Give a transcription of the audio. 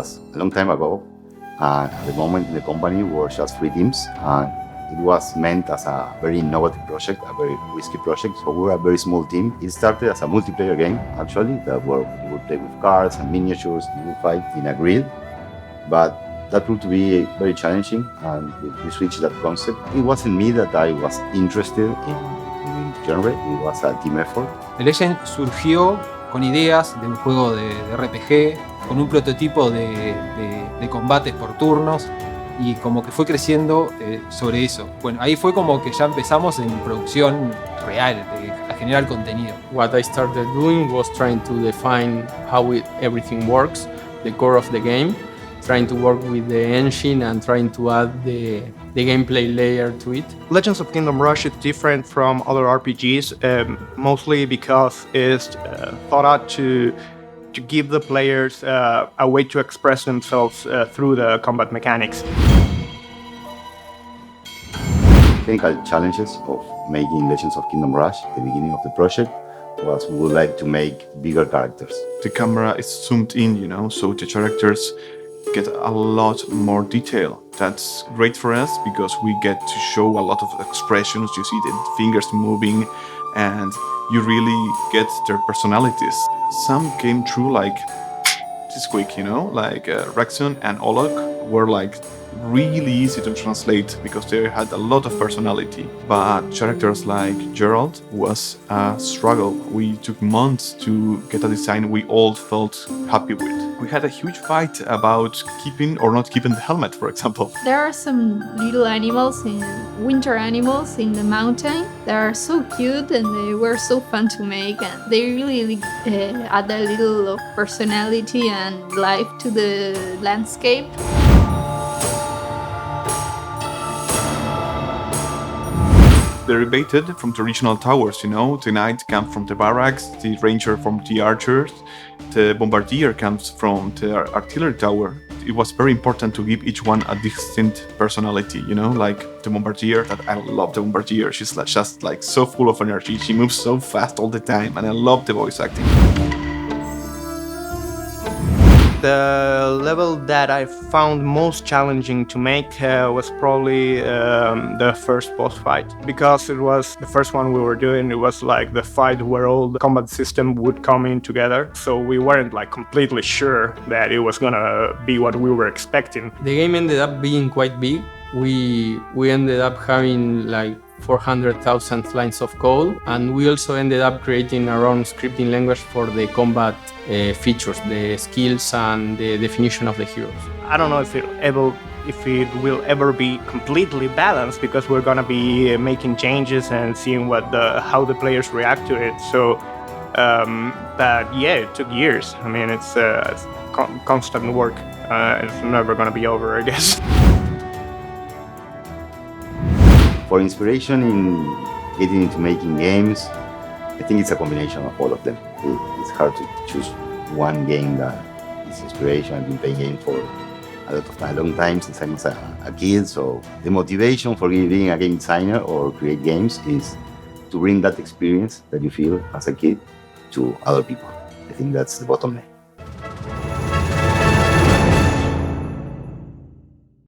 was a long time ago. And at the moment, the company was just 3 teams. And it was meant as a very innovative project, a very risky project. So we were a very small team. It started as a multiplayer game, actually, that where you would play with cards and miniatures, you would fight in a grid. But that proved to be very challenging, and we switched that concept. It wasn't me that I was interested in genre, it was a team effort. The Legend surgió con ideas de un juego de RPG, con un prototipo de combates por turnos, y como que fue creciendo sobre eso. Bueno, ahí fue como que ya empezamos en producción real, a generar contenido. What I started doing was trying to define how everything works, the core of the game, trying to work with the engine and trying to add the gameplay layer to it. Legends of Kingdom Rush is different from other RPGs, mostly because it's thought out to give the players a way to express themselves through the combat mechanics. Technical challenges of making Legends of Kingdom Rush at the beginning of the project was we would like to make bigger characters. The camera is zoomed in, so the characters get a lot more detail. That's great for us because we get to show a lot of expressions. You see the fingers moving and you really get their personalities. Some came through like this quick, like Rexon and Olok were like really easy to translate because they had a lot of personality. But characters like Gerald was a struggle. We took months to get a design we all felt happy with. We had a huge fight about keeping or not keeping the helmet, for example. There are some little animals, winter animals in the mountain. They are so cute and they were so fun to make, and they really add a little of personality and life to the landscape. They debated from the regional towers, the knight comes from the barracks, the ranger from the archers, the bombardier comes from the artillery tower. It was very important to give each one a distinct personality, like the bombardier, that I love the bombardier. She's just like so full of energy. She moves so fast all the time and I love the voice acting. The level that I found most challenging to make was probably the first boss fight, because it was the first one we were doing. It was like the fight where all the combat system would come in together, so we weren't like completely sure that it was gonna be what we were expecting. The game ended up being quite big. We ended up having like 400,000 lines of code, and we also ended up creating our own scripting language for the combat features, the skills and the definition of the heroes. I don't know if it will ever be completely balanced, because we're gonna be making changes and seeing how the players react to it. So, but yeah, it took years. I mean, it's constant work. It's never gonna be over, I guess. For inspiration in getting into making games, I think it's a combination of all of them. It's hard to choose one game that is inspiration. I've been playing games for a long time since I was a kid, so the motivation for being a game designer or create games is to bring that experience that you feel as a kid to other people. I think that's the bottom line.